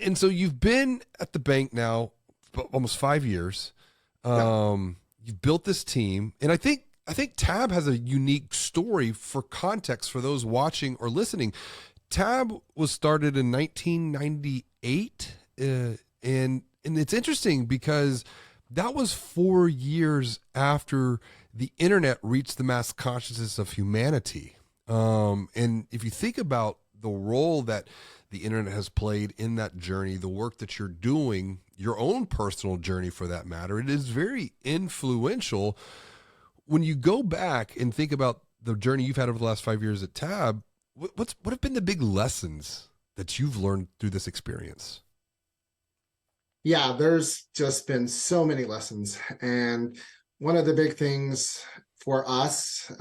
And so you've been at the bank now for almost 5 years. Yep. You've built this team, and I think Tab has a unique story for context for those watching or listening. Tab was started in 1998, and it's interesting because that was 4 years after the internet reached the mass consciousness of humanity. And if you think about the role that the internet has played in that journey, the work that you're doing, your own personal journey for that matter, it is very influential. When you go back and think about the journey you've had over the last 5 years at Tab, what have been the big lessons that you've learned through this experience? Yeah, there's just been so many lessons. And one of the big things for us,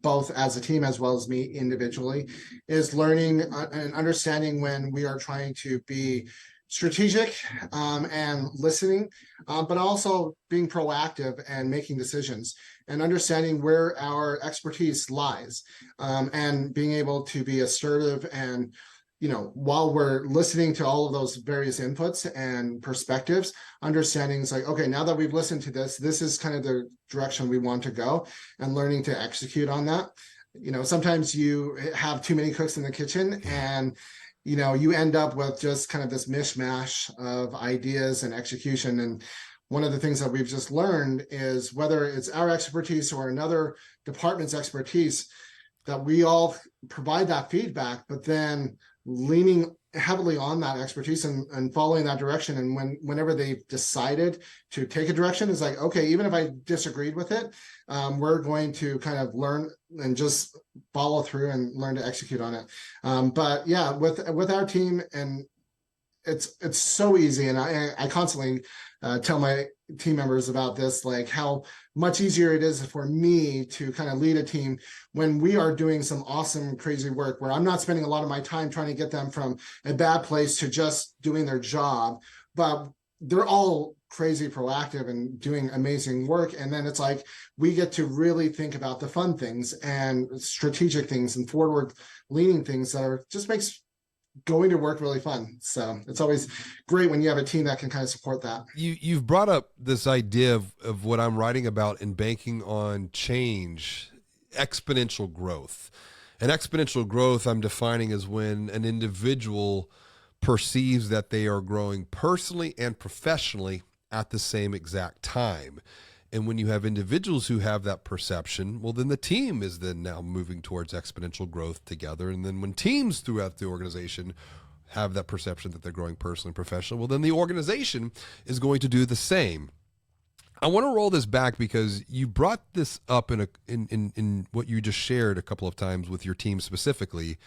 both as a team as well as me individually, is learning and understanding when we are trying to be strategic and listening, but also being proactive and making decisions and understanding where our expertise lies, and being able to be assertive and while we're listening to all of those various inputs and perspectives, understanding is like, okay, now that we've listened to this is kind of the direction we want to go, and learning to execute on that. Sometimes you have too many cooks in the kitchen, and you end up with just kind of this mishmash of ideas and execution. And one of the things that we've just learned is whether it's our expertise or another department's expertise, that we all provide that feedback, but then leaning heavily on that expertise and following that direction. And whenever they've decided to take a direction, it's like, okay, even if I disagreed with it, we're going to kind of learn and just follow through and learn to execute on it. But yeah, with our team, and it's so easy. And I constantly tell my team members about this, like how much easier it is for me to kind of lead a team when we are doing some awesome, crazy work where I'm not spending a lot of my time trying to get them from a bad place to just doing their job, but they're all crazy proactive and doing amazing work. And then it's like, we get to really think about the fun things and strategic things and forward leaning things that are just makes going to work really fun. So it's always great when you have a team that can kind of support that. You've brought up this idea of what I'm writing about in banking on change, exponential growth. And exponential growth I'm defining as when an individual perceives that they are growing personally and professionally at the same exact time. And when you have individuals who have that perception, well, then the team is then now moving towards exponential growth together. And then when teams throughout the organization have that perception that they're growing personally and professionally, well, then the organization is going to do the same. I want to roll this back because you brought this up in what you just shared a couple of times with your team specifically,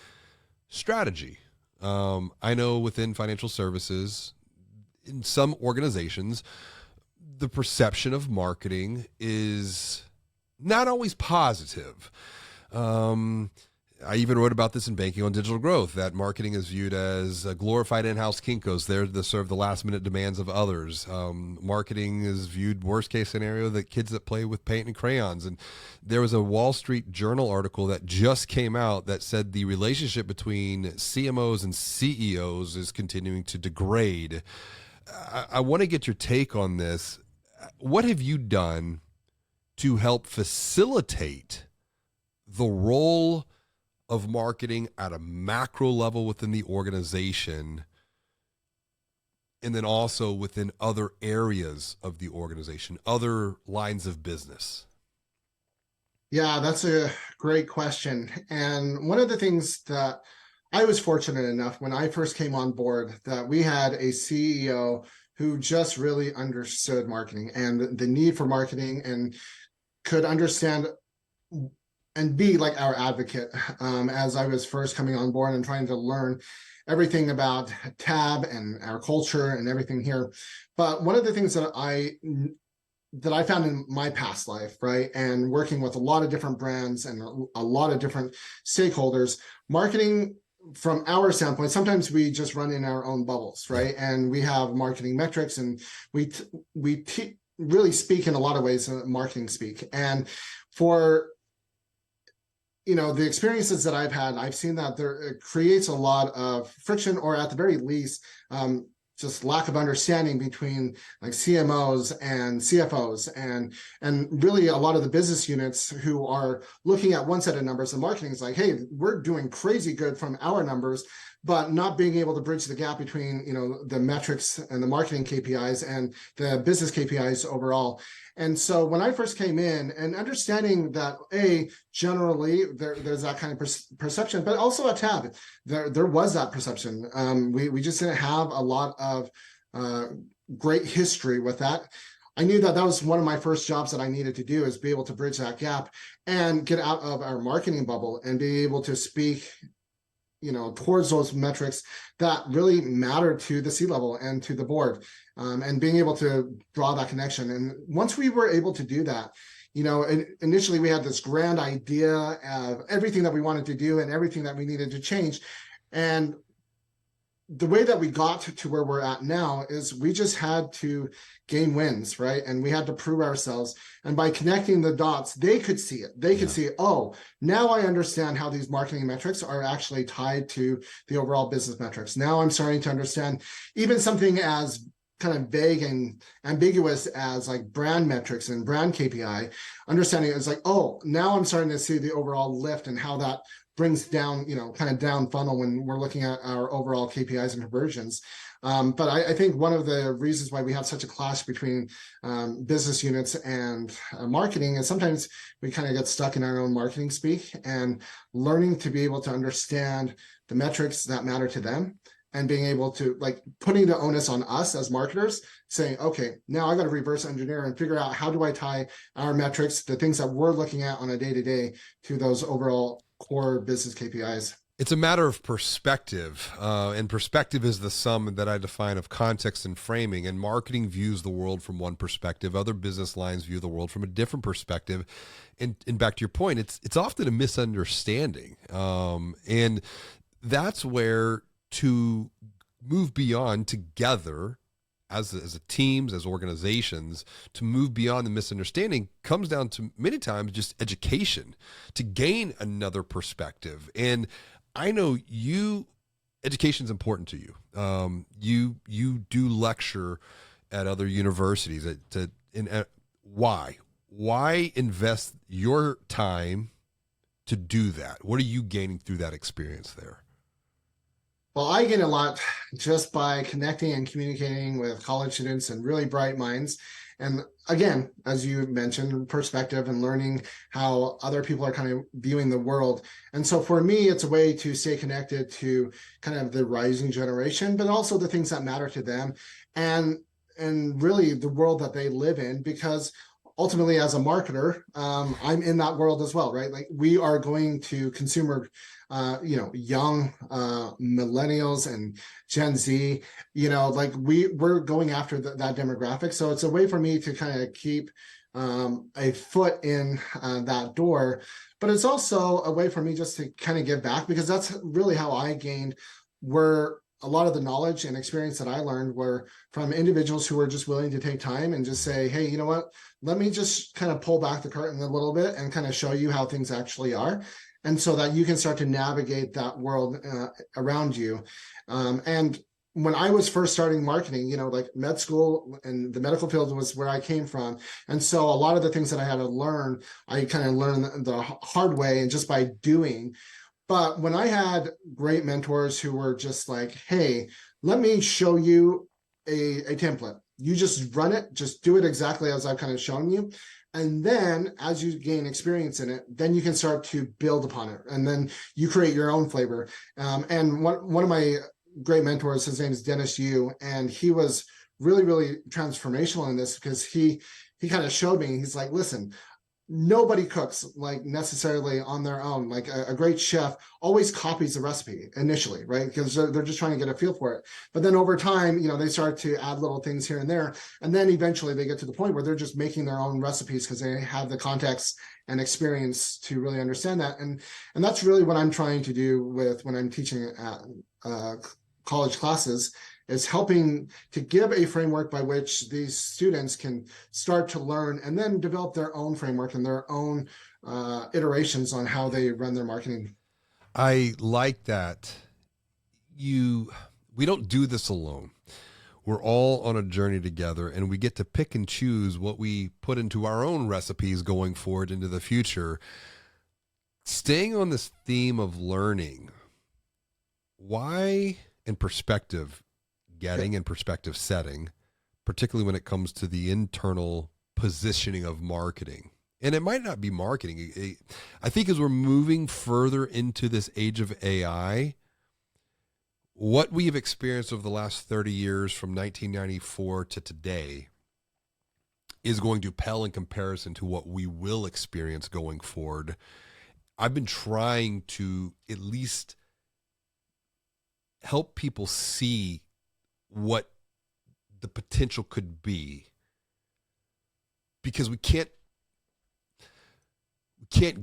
strategy. I know within financial services, in some organizations, the perception of marketing is not always positive. I even wrote about this in Banking on Digital Growth, that marketing is viewed as a glorified in-house Kinkos there to serve the last-minute demands of others. Marketing is viewed, worst-case scenario, that kids that play with paint and crayons. And there was a Wall Street Journal article that just came out that said the relationship between CMOs and CEOs is continuing to degrade. I want to get your take on this. What have you done to help facilitate the role of marketing at a macro level within the organization, and then also within other areas of the organization, other lines of business? Yeah, that's a great question. And one of the things that I was fortunate enough when I first came on board that we had a CEO who just really understood marketing and the need for marketing and could understand and be like our advocate, as I was first coming on board and trying to learn everything about Tab and our culture and everything here. But one of the things that I found in my past life, right, and working with a lot of different brands and a lot of different stakeholders, marketing from our standpoint, sometimes we just run in our own bubbles, right? And we have marketing metrics, and we really speak in a lot of ways, marketing speak. And for the experiences that I've had, I've seen that it creates a lot of friction, or at the very least, just lack of understanding between like CMOs and CFOs and really a lot of the business units who are looking at one set of numbers. And marketing is like, hey, we're doing crazy good from our numbers, but not being able to bridge the gap between the metrics and the marketing KPIs and the business KPIs overall. And so when I first came in, and understanding that generally there's that kind of perception, but also at Tab, there was that perception. We just didn't have a lot of great history with that. I knew that was one of my first jobs that I needed to do, is be able to bridge that gap and get out of our marketing bubble and be able to speak towards those metrics that really matter to the C-level and to the board, and being able to draw that connection. And once we were able to do that, initially we had this grand idea of everything that we wanted to do and everything that we needed to change. And the way that we got to where we're at now is we just had to gain wins, right? And we had to prove ourselves. And by connecting the dots, they could see it. They could see, oh, now I understand how these marketing metrics are actually tied to the overall business metrics. Now I'm starting to understand even something as kind of vague and ambiguous as like brand metrics and brand KPI. Understanding it's like, oh, now I'm starting to see the overall lift and how that brings down, kind of down funnel when we're looking at our overall KPIs and conversions. But I think one of the reasons why we have such a clash between business units and marketing is sometimes we kind of get stuck in our own marketing speak, and learning to be able to understand the metrics that matter to them and being able to putting the onus on us as marketers, saying, okay, now I got to reverse engineer and figure out how do I tie our metrics, the things that we're looking at on a day-to-day, to those overall core business KPIs. It's a matter of perspective, and perspective is the sum that I define of context and framing. And marketing views the world from one perspective. Other business lines view the world from a different perspective. And back to your point, it's often a misunderstanding, and that's where to move beyond together as a teams, as organizations, to move beyond the misunderstanding comes down to many times just education to gain another perspective. And I know education is important to you. You do lecture at other universities. Why invest your time to do that? What are you gaining through that experience there? Well, I gain a lot just by connecting and communicating with college students and really bright minds. And again, as you mentioned, perspective and learning how other people are kind of viewing the world. And so for me, it's a way to stay connected to kind of the rising generation, but also the things that matter to them and really the world that they live in, because ultimately as a marketer, I'm in that world as well, right? Like we are going to consumer young millennials and Gen Z, we're going after that demographic. So it's a way for me to kind of keep a foot in that door, but it's also a way for me just to kind of give back, because that's really how I gained where a lot of the knowledge and experience that I learned were from individuals who were just willing to take time and just say, hey, you know what, let me just kind of pull back the curtain a little bit and kind of show you how things actually are. And so that you can start to navigate that world around you. And when I was first starting marketing, med school and the medical field was where I came from. And so a lot of the things that I had to learn, I kind of learned the hard way and just by doing. But when I had great mentors who were just like, hey, let me show you a template. You just run it, just do it exactly as I've kind of shown you. And then as you gain experience in it, then you can start to build upon it. And then you create your own flavor. And one of my great mentors, his name is Dennis Yu, and he was really, really transformational in this, because he kind of showed me, he's like, listen, nobody cooks like necessarily on their own. Like a great chef always copies the recipe initially, right? Because they're just trying to get a feel for it. But then over time, they start to add little things here and there. And then eventually they get to the point where they're just making their own recipes because they have the context and experience to really understand that. And that's really what I'm trying to do with when I'm teaching at college classes, is helping to give a framework by which these students can start to learn and then develop their own framework and their own iterations on how they run their marketing. I like that. We don't do this alone. We're all on a journey together, and we get to pick and choose what we put into our own recipes going forward into the future. Staying on this theme of learning, why in perspective getting and perspective setting, particularly when it comes to the internal positioning of marketing. And it might not be marketing. I think as we're moving further into this age of AI, what we have experienced over the last 30 years from 1994 to today is going to pale in comparison to what we will experience going forward. I've been trying to at least help people see what the potential could be, because we can't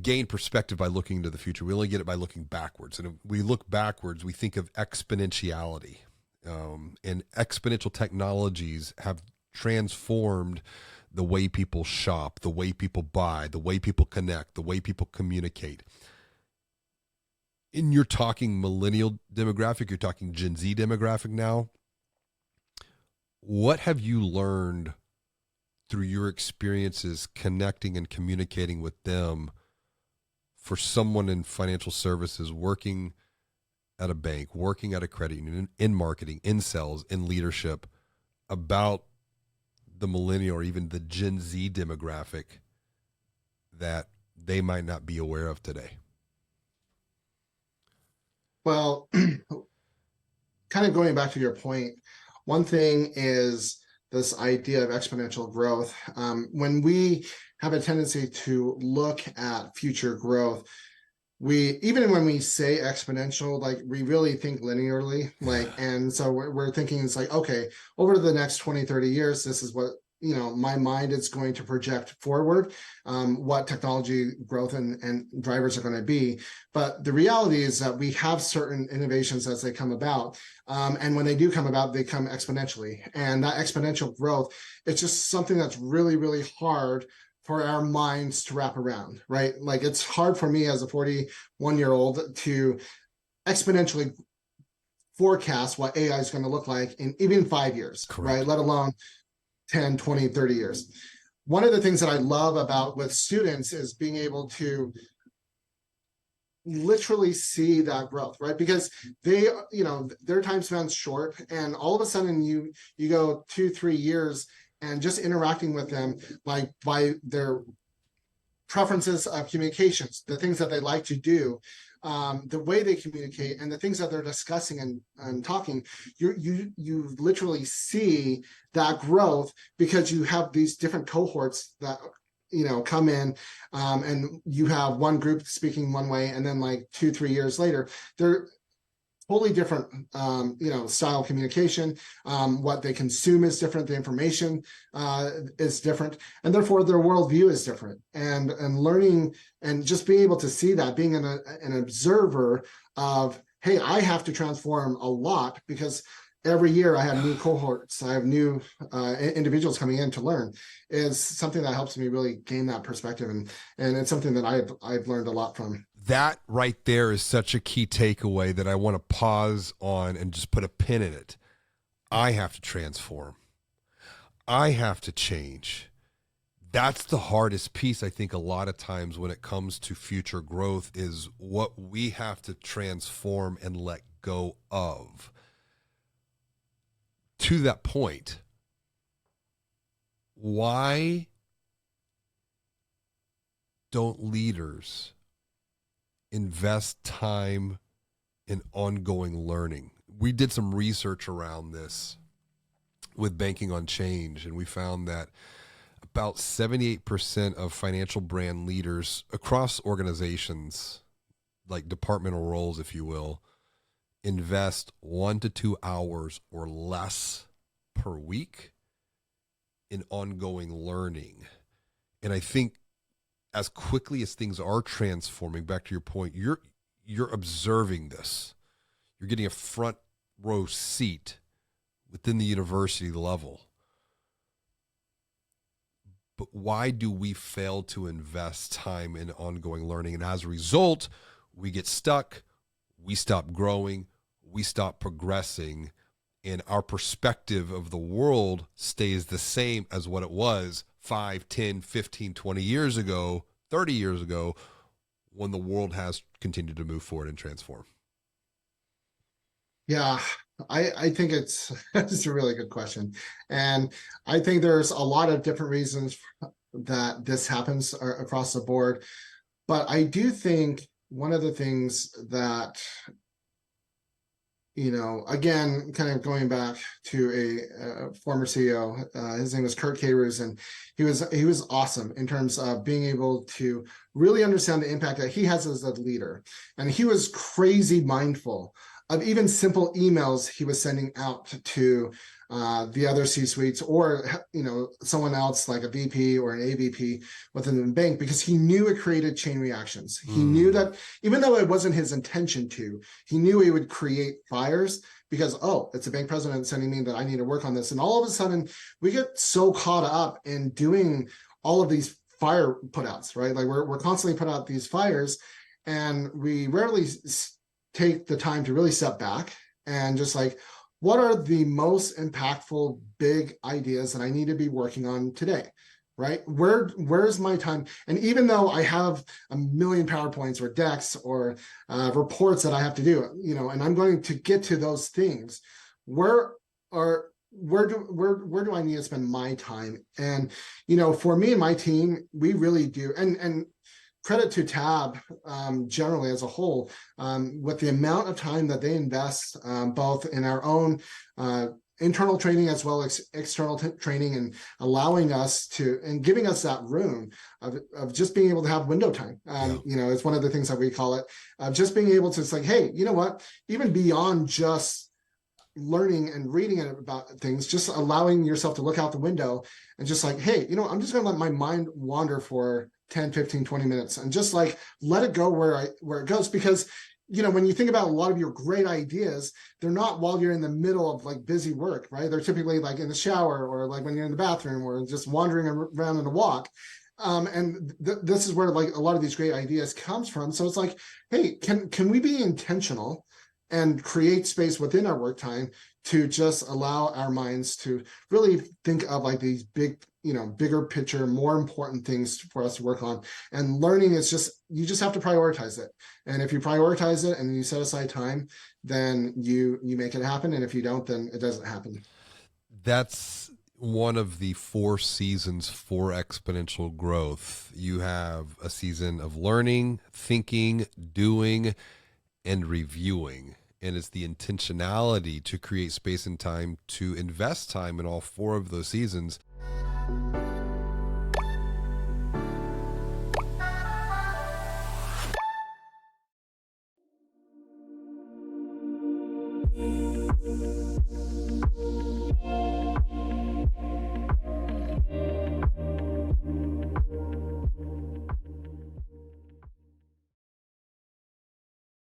gain perspective by looking into the future. We only get it by looking backwards. And if we look backwards, we think of exponentiality. And exponential technologies have transformed the way people shop, the way people buy, the way people connect, the way people communicate. And you're talking millennial demographic, you're talking Gen Z demographic now. What have you learned through your experiences connecting and communicating with them for someone in financial services, working at a bank, working at a credit union, in marketing, in sales, in leadership, about the millennial or even the Gen Z demographic that they might not be aware of today? Well, kind of going back to your point, one thing is this idea of exponential growth. When we have a tendency to look at future growth, even when we say exponential, like we really think linearly, and so we're thinking it's like, okay, over the next 20, 30 years, this is what, my mind is going to project forward, what technology growth and drivers are going to be. But the reality is that we have certain innovations as they come about. And when they do come about, they come exponentially. And that exponential growth, it's just something that's really, really hard for our minds to wrap around, right? Like it's hard for me as a 41-year-old to exponentially forecast what AI is going to look like in even 5 years, Correct. right? Let alone 10, 20, 30 years. One of the things that I love about with students is being able to literally see that growth, right? Because they, their time span's short, and all of a sudden you go 2-3 years and just interacting with them, like by their preferences of communications, the things that they like to do, the way they communicate, and the things that they're discussing and talking, you literally see that growth because you have these different cohorts that come in, and you have one group speaking one way, and then like 2-3 years later, they're totally different, style of communication. What they consume is different. The information is different, and therefore their worldview is different. And learning and just being able to see that, being an observer of, hey, I have to transform a lot because every year I have new cohorts, I have new individuals coming in to learn, is something that helps me really gain that perspective, and it's something that I've learned a lot from. That right there is such a key takeaway that I want to pause on and just put a pin in it. I have to transform. I have to change. That's the hardest piece, I think, a lot of times when it comes to future growth, is what we have to transform and let go of. To that point, why don't leaders invest time in ongoing learning? We did some research around this with Banking on Change, and we found that about 78% of financial brand leaders across organizations, like departmental roles, if you will, invest 1 to 2 hours or less per week in ongoing learning. And I think as quickly as things are transforming, back to your point, you're observing this. You're getting a front row seat within the university level. But why do we fail to invest time in ongoing learning? And as a result, we get stuck, we stop growing, we stop progressing, and our perspective of the world stays the same as what it was 5, 10, 15, 20 years ago, 30 years ago, when the world has continued to move forward and transform. Yeah, I think it's a really good question. And I think there's a lot of different reasons that this happens across the board. But I do think one of the things that, again, kind of going back to a former CEO, his name was Kurt Carews, and he was awesome in terms of being able to really understand the impact that he has as a leader. And he was crazy mindful of even simple emails he was sending out to the other C-suites, or someone else like a VP or an AVP within the bank, because he knew it created chain reactions. He knew that even though it wasn't his intention to, he knew he would create fires because, oh, it's a bank president sending me that I need to work on this. And all of a sudden we get so caught up in doing all of these fire putouts, right? Like we're constantly put out these fires, and we rarely take the time to really step back and just like, what are the most impactful big ideas that I need to be working on today, right? Where's my time? And even though I have a million PowerPoints or decks or reports that I have to do, and I'm going to get to those things, where do I need to spend my time? And for me and my team, we really do, and credit to Tab generally as a whole, with the amount of time that they invest both in our own internal training as well as external training, and allowing us to, and giving us that room of just being able to have window time. It's one of the things that we call it, just being able to, it's like, hey, you know what, even beyond just learning and reading about things, just allowing yourself to look out the window and just like, hey, I'm just going to let my mind wander for 10, 15, 20 minutes and just like let it go where it goes. Because when you think about a lot of your great ideas, they're not while you're in the middle of like busy work, right? They're typically like in the shower, or like when you're in the bathroom, or just wandering around in a walk. And this is where like a lot of these great ideas comes from. So it's like, hey, can we be intentional and create space within our work time to just allow our minds to really think of like these bigger picture, more important things for us to work on. And learning is you just have to prioritize it. And if you prioritize it and you set aside time, then you make it happen. And if you don't, then it doesn't happen. That's one of the 4 seasons for exponential growth. You have a season of learning, thinking, doing, and reviewing. And it's the intentionality to create space and time to invest time in all 4 of those seasons.